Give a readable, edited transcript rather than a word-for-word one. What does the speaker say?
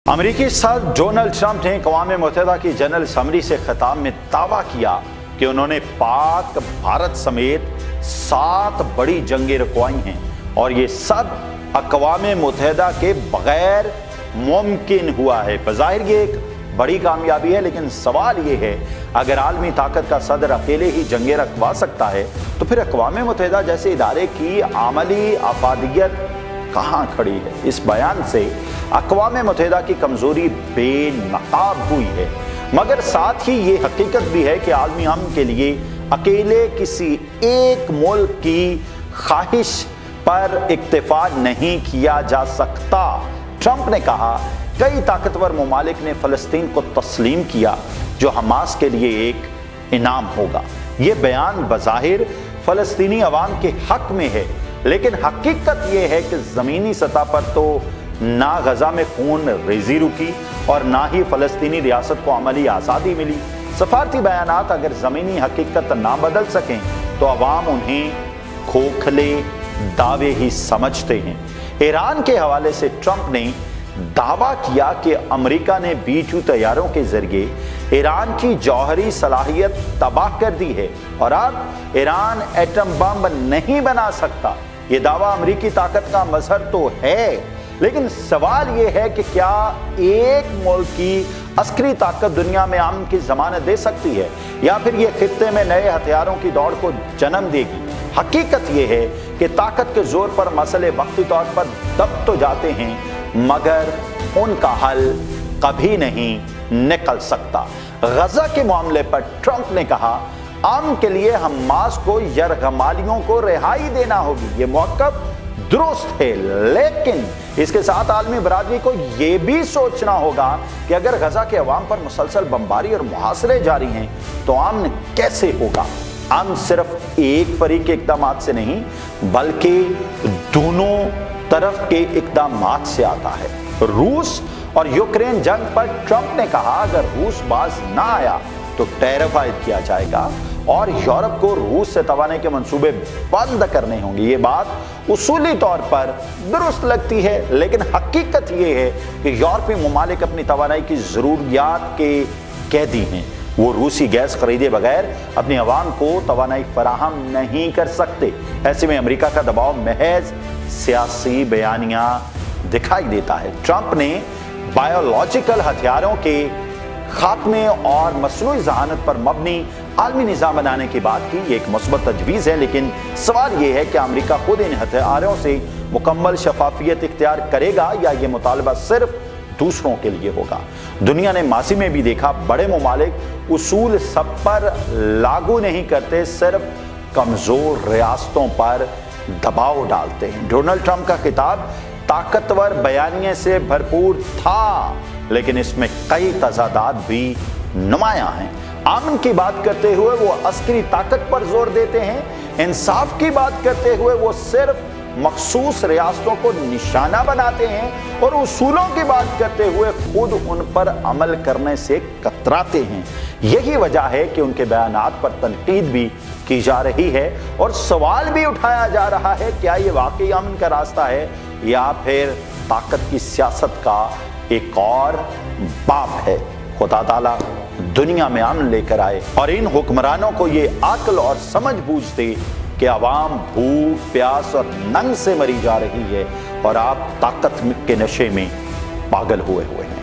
अमेरिकी सदर Donald Trump ने अक़वाम मुत्तहिदा की जनरल असम्बली से खिताब में दावा किया कि उन्होंने पाक भारत समेत 7 बड़ी जंगें रुकवाई हैं और ये सब अक़वाम मुत्तहिदा के बगैर मुमकिन हुआ है। बज़ाहिर ये एक बड़ी कामयाबी है, लेकिन सवाल ये है अगर आलमी ताकत का सदर अकेले ही जंगें रखवा सकता है तो फिर अक़वाम मुत्तहिदा जैसे इदारे की आमली अफादियत कहाँ खड़ी है। इस बयान से अक़वाम मुत्तहिदा की कमज़ोरी बेनकाब हुई है, मगर साथ ही ये हकीकत भी है कि आलमी अमन के लिए अकेले किसी एक मुल्क की ख्वाहिश पर इक्तिफा नहीं किया जा सकता। ट्रंप ने कहा कई ताकतवर ममालिक ने फ़लस्तीन को तस्लीम किया जो हमास के लिए एक इनाम होगा। ये बयान बज़ाहिर फ़लस्तीनी अवाम के हक में है, लेकिन हकीकत यह है कि ज़मीनी सतह पर तो ना गजा में खून रेजी रुकी और ना ही फ़लस्तीनी रियासत को अमली आज़ादी मिली। सफारती बयानात अगर ज़मीनी हकीकत ना बदल सकें तो अवाम उन्हें खोखले दावे ही समझते हैं। ईरान के हवाले से ट्रंप ने दावा किया कि अमेरिका ने B-2 तैयारों के जरिए ईरान की जौहरी सलाहियत तबाह कर दी है और अब ईरान एटम बम नहीं बना सकता। ये दावा अमेरिकी ताकत का मजहर तो है, लेकिन सवाल ये है कि क्या एक मुल्क की अस्करी ताकत दुनिया में अमन की जमानत दे सकती है या फिर ये खित्ते में नए हथियारों की दौड़ को जन्म देगी। हकीकत ये है कि ताकत के जोर पर मसले वक्ती तौर पर दब तो जाते हैं, मगर उनका हल कभी नहीं निकल सकता। गजा के मामले पर ट्रंप ने कहा अमन के लिए हमास को यरगमालियों को रिहाई देना होगी। ये मौक़िफ़ दुरुस्त है, लेकिन इसके साथ आलमी बरादरी को यह भी सोचना होगा कि अगर गजा के अवाम पर मुसलसल बमबारी और मुहासरे जारी हैं तो अमन कैसे होगा। अमन सिर्फ एक फरीक के इक़दामात से नहीं बल्कि दोनों तरफ के इक़दामात से आता है। रूस और यूक्रेन जंग पर ट्रंप ने कहा अगर रूस बाज ना आया तो टैरिफ आयद किया जाएगा और यूरोप को रूस से तवाने के मंसूबे बंद करने होंगे। ये बात उसूली तौर पर दुरुस्त लगती है, लेकिन हकीकत ये है कि यूरोपीय ममालिक अपनी तवानाई की ज़रूरियात के कैदी हैं। वो रूसी गैस खरीदे बगैर अपनी आवाम को तवानाई फराहम नहीं कर सकते। ऐसे में अमेरिका का दबाव महज सियासी बयानिया दिखाई देता है। ट्रंप ने बायोलॉजिकल हथियारों के खात्मे और मसनूई जहानत पर मबनी आलमी निज़ाम बनाने की बात की। ये एक मुस्बत तजवीज़ है, लेकिन सवाल ये है कि अमेरिका खुद इन हथियारों से मुकम्मल शफाफियत इख्तियार करेगा या ये मुतालबा सिर्फ दूसरों के लिए होगा। दुनिया ने माजी में भी देखा बड़े ममालिक उसूल सब पर लागू नहीं करते, सिर्फ कमज़ोर रियासतों पर दबाव डालते हैं। डोनाल्ड ट्रंप का खिताब ताकतवर बयानिए से भरपूर था, लेकिन इसमें कई तजादात भी नुमायां हैं। अमन की बात करते हुए वो अस्करी ताकत पर जोर देते हैं, इंसाफ की बात करते हुए वो सिर्फ मखसूस रियासतों को निशाना बनाते हैं और उसूलों की बात करते हुए खुद उन पर अमल करने से कतराते हैं। यही वजह है कि उनके बयानात पर तनकीद भी की जा रही है और सवाल भी उठाया जा रहा है क्या ये वाकई अमन का रास्ता है या फिर ताकत की सियासत का एक और बाप है। खुदा ताला दुनिया में अमन लेकर आए और इन हुक्मरानों को ये अक्ल और समझ बूझ दे कि आवाम भूख प्यास और नंग से मरी जा रही है और आप ताकत के नशे में पागल हुए हैं।